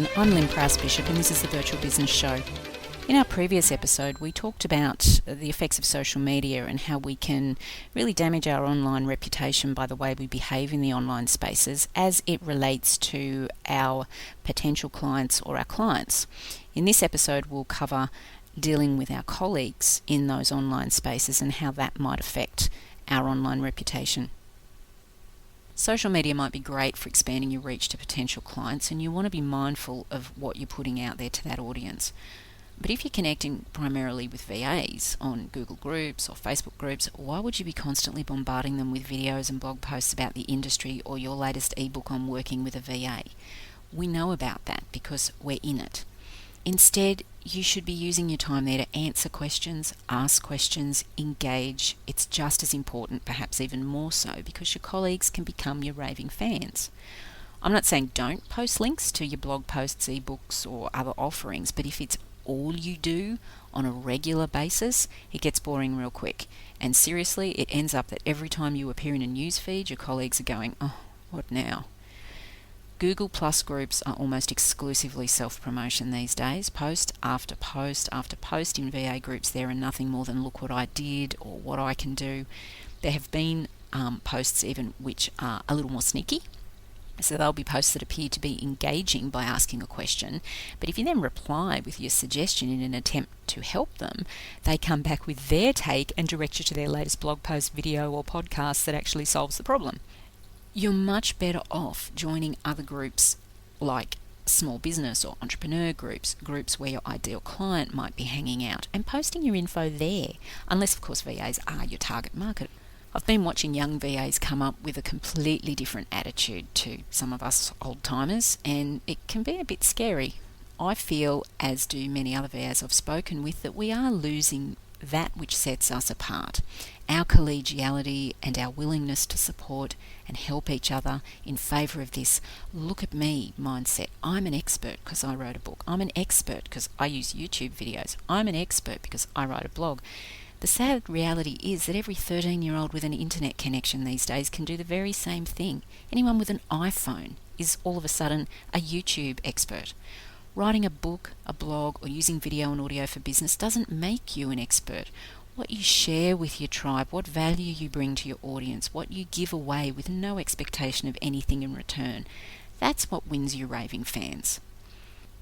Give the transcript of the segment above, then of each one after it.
everyone, I'm Prowse-Bishop and this is the Virtual Business Show. In our previous episode, we talked about the effects of social media and how we can really damage our online reputation by the way we behave in the online spaces as it relates to our potential clients or our clients. In this episode, we'll cover dealing with our colleagues in those online spaces and how that might affect our online reputation. Social media might be great for expanding your reach to potential clients, and you want to be mindful of what you're putting out there to that audience. But if you're connecting primarily with VAs on Google Groups or Facebook groups, why would you be constantly bombarding them with videos and blog posts about the industry or your latest ebook on working with a VA? We know about that because we're in it. Instead, you should be using your time there to answer questions, ask questions, engage. It's just as important, perhaps even more so, because your colleagues can become your raving fans. I'm not saying don't post links to your blog posts, ebooks, or other offerings, but if it's all you do on a regular basis, it gets boring real quick. And seriously, it ends up that every time you appear in a news feed, your colleagues are going, "Oh, what now?" Google Plus groups are almost exclusively self-promotion these days. Post after post after post in VA groups there are nothing more than look what I did or what I can do. There have been posts even which are a little more sneaky. So they'll be posts that appear to be engaging by asking a question. But if you then reply with your suggestion in an attempt to help them, they come back with their take and direct you to their latest blog post, video or podcast that actually solves the problem. You're much better off joining other groups like small business or entrepreneur groups where your ideal client might be hanging out, and posting your info there, unless of course VAs are your target market. I've been watching young VAs come up with a completely different attitude to some of us old-timers, and it can be a bit scary. I feel, as do many other VAs I've spoken with, that we are losing that which sets us apart, our collegiality and our willingness to support and help each other in favour of this look at me mindset. I'm an expert because I wrote a book. I'm an expert because I use YouTube videos. I'm an expert because I write a blog. The sad reality is that every 13-year-old with an internet connection these days can do the very same thing. Anyone with an iPhone is all of a sudden a YouTube expert. Writing a book, a blog, or using video and audio for business doesn't make you an expert. What you share with your tribe, what value you bring to your audience, what you give away with no expectation of anything in return, that's what wins you raving fans.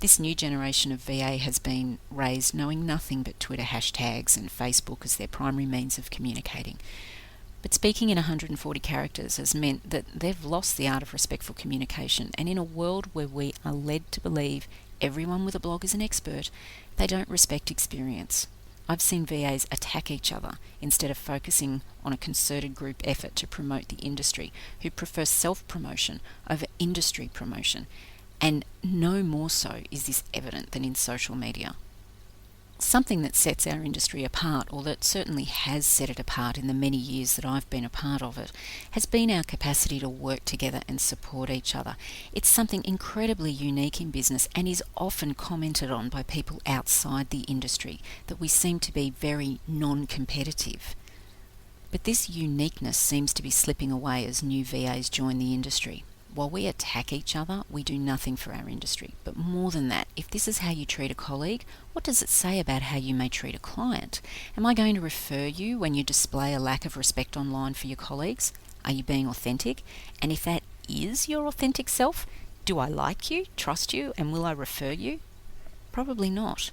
This new generation of VA has been raised knowing nothing but Twitter hashtags and Facebook as their primary means of communicating. But speaking in 140 characters has meant that they've lost the art of respectful communication, and in a world where we are led to believe everyone with a blog is an expert, they don't respect experience. I've seen VAs attack each other instead of focusing on a concerted group effort to promote the industry, who prefer self-promotion over industry promotion. And no more so is this evident than in social media. Something that sets our industry apart, or that certainly has set it apart in the many years that I've been a part of it, has been our capacity to work together and support each other. It's something incredibly unique in business and is often commented on by people outside the industry, that we seem to be very non-competitive. But this uniqueness seems to be slipping away as new VAs join the industry. While we attack each other, we do nothing for our industry. But more than that, if this is how you treat a colleague, what does it say about how you may treat a client? Am I going to refer you when you display a lack of respect online for your colleagues? Are you being authentic? And if that is your authentic self, do I like you, trust you, and will I refer you? Probably not.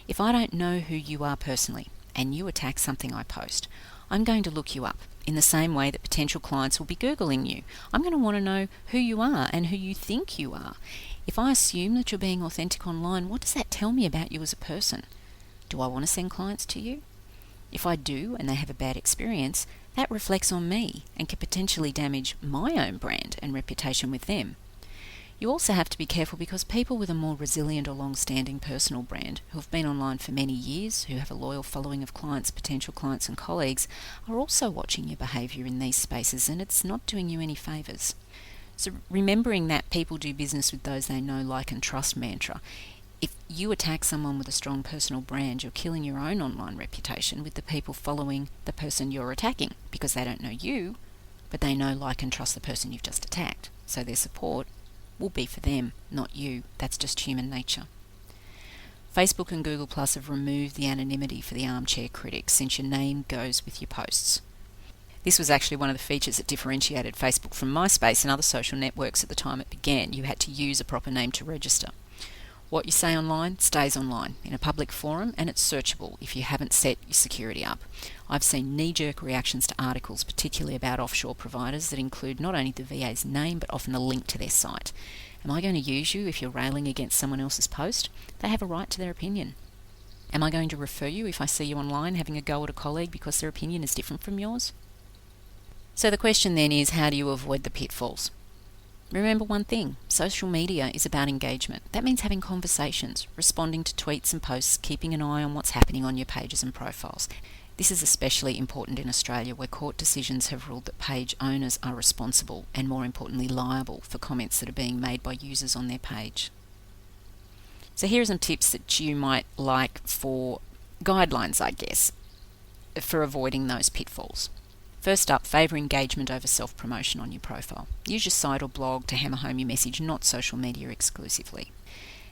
If I don't know who you are personally, and you attack something I post, I'm going to look you up in the same way that potential clients will be Googling you. I'm going to want to know who you are and who you think you are. If I assume that you're being authentic online, what does that tell me about you as a person? Do I want to send clients to you? If I do and they have a bad experience, that reflects on me and can potentially damage my own brand and reputation with them. You also have to be careful because people with a more resilient or long-standing personal brand, who have been online for many years, who have a loyal following of clients, potential clients and colleagues, are also watching your behaviour in these spaces, and it's not doing you any favours. So remembering that people do business with those they know, like and trust mantra. If you attack someone with a strong personal brand, you're killing your own online reputation with the people following the person you're attacking, because they don't know you, but they know, like and trust the person you've just attacked. So their support will be for them, not you. That's just human nature. Facebook and Google Plus have removed the anonymity for the armchair critics since your name goes with your posts. This was actually one of the features that differentiated Facebook from MySpace and other social networks at the time it began. You had to use a proper name to register. What you say online stays online in a public forum, and it's searchable if you haven't set your security up. I've seen knee-jerk reactions to articles, particularly about offshore providers, that include not only the VA's name but often a link to their site. Am I going to use you if you're railing against someone else's post? They have a right to their opinion. Am I going to refer you if I see you online having a go at a colleague because their opinion is different from yours? So the question then is, how do you avoid the pitfalls? Remember one thing, social media is about engagement. That means having conversations, responding to tweets and posts, keeping an eye on what's happening on your pages and profiles. This is especially important in Australia, where court decisions have ruled that page owners are responsible and, more importantly, liable for comments that are being made by users on their page. So here are some tips that you might like for guidelines, I guess, for avoiding those pitfalls. First up, favour engagement over self-promotion on your profile. Use your site or blog to hammer home your message, not social media exclusively.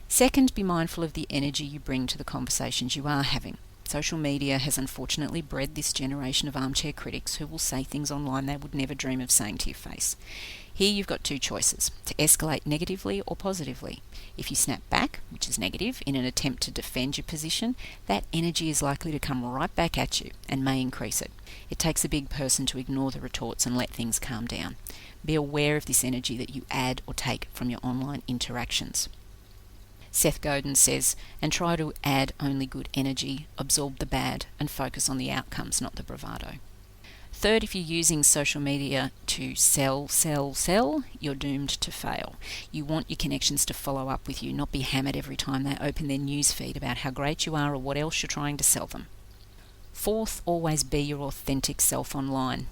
Second, be mindful of the energy you bring to the conversations you are having. Social media has unfortunately bred this generation of armchair critics who will say things online they would never dream of saying to your face. Here you've got two choices, to escalate negatively or positively. If you snap back, which is negative, in an attempt to defend your position, that energy is likely to come right back at you and may increase it. It takes a big person to ignore the retorts and let things calm down. Be aware of this energy that you add or take from your online interactions. Seth Godin says, and try to add only good energy, absorb the bad, and focus on the outcomes, not the bravado. Third, if you're using social media to sell, you're doomed to fail. You want your connections to follow up with you, not be hammered every time they open their news feed about how great you are or what else you're trying to sell them. Fourth, always be your authentic self online.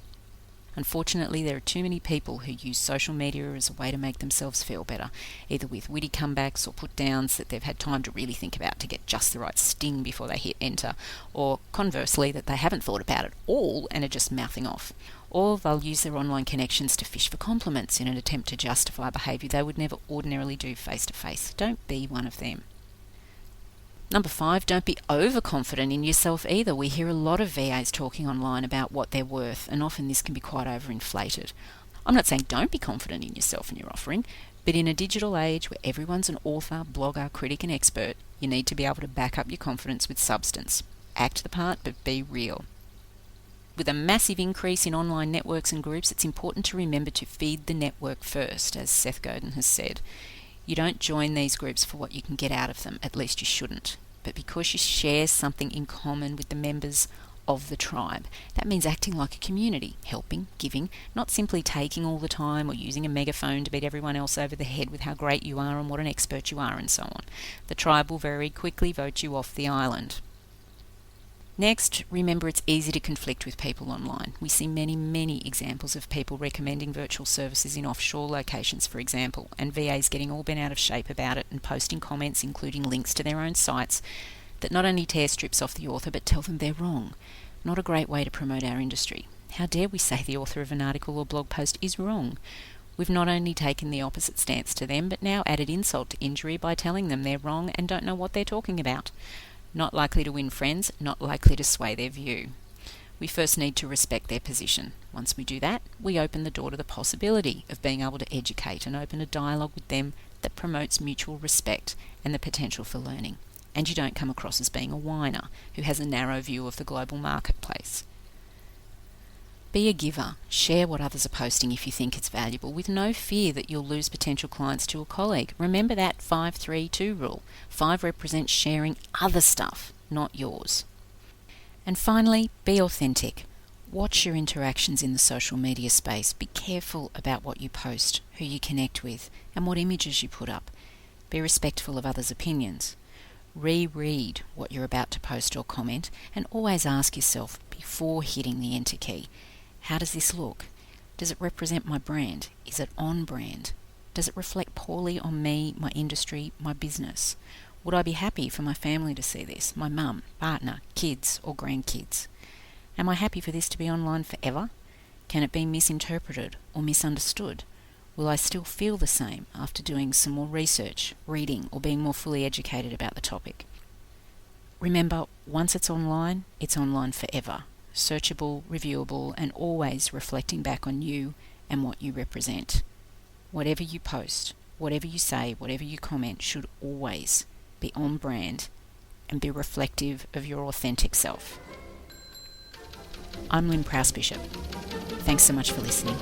Unfortunately, there are too many people who use social media as a way to make themselves feel better, either with witty comebacks or put-downs that they've had time to really think about to get just the right sting before they hit enter, or conversely, that they haven't thought about it all and are just mouthing off. Or they'll use their online connections to fish for compliments in an attempt to justify behaviour they would never ordinarily do face-to-face. Don't be one of them. Number 5, don't be overconfident in yourself either. We hear a lot of VAs talking online about what they're worth, and often this can be quite overinflated. I'm not saying don't be confident in yourself and your offering, but in a digital age where everyone's an author, blogger, critic and expert, you need to be able to back up your confidence with substance. Act the part, but be real. With a massive increase in online networks and groups, it's important to remember to feed the network first, as Seth Godin has said. You don't join these groups for what you can get out of them, at least you shouldn't, but because you share something in common with the members of the tribe. That means acting like a community, helping, giving, not simply taking all the time or using a megaphone to beat everyone else over the head with how great you are and what an expert you are and so on. The tribe will very quickly vote you off the island. Next, remember it's easy to conflict with people online. We see many examples of people recommending virtual services in offshore locations, for example, and VAs getting all bent out of shape about it and posting comments including links to their own sites that not only tear strips off the author but tell them they're wrong. Not a great way to promote our industry. How dare we say the author of an article or blog post is wrong? We've not only taken the opposite stance to them, but now added insult to injury by telling them they're wrong and don't know what they're talking about. Not likely to win friends, not likely to sway their view. We first need to respect their position. Once we do that, we open the door to the possibility of being able to educate and open a dialogue with them that promotes mutual respect and the potential for learning. And you don't come across as being a whiner who has a narrow view of the global marketplace. Be a giver. Share what others are posting if you think it's valuable, with no fear that you'll lose potential clients to a colleague. Remember that 5-3-2 rule. 5 represents sharing other stuff, not yours. And finally, be authentic. Watch your interactions in the social media space. Be careful about what you post, who you connect with, and what images you put up. Be respectful of others' opinions. Reread what you're about to post or comment, and always ask yourself before hitting the enter key, how does this look? Does it represent my brand? Is it on brand? Does it reflect poorly on me, my industry, my business? Would I be happy for my family to see this, my mum, partner, kids or grandkids? Am I happy for this to be online forever? Can it be misinterpreted or misunderstood? Will I still feel the same after doing some more research, reading, or being more fully educated about the topic? Remember, once it's online forever, searchable, reviewable, and always reflecting back on you and what you represent. Whatever you post, whatever you say, whatever you comment should always be on brand and be reflective of your authentic self. I'm Lynn Prowse-Bishop. Thanks so much for listening.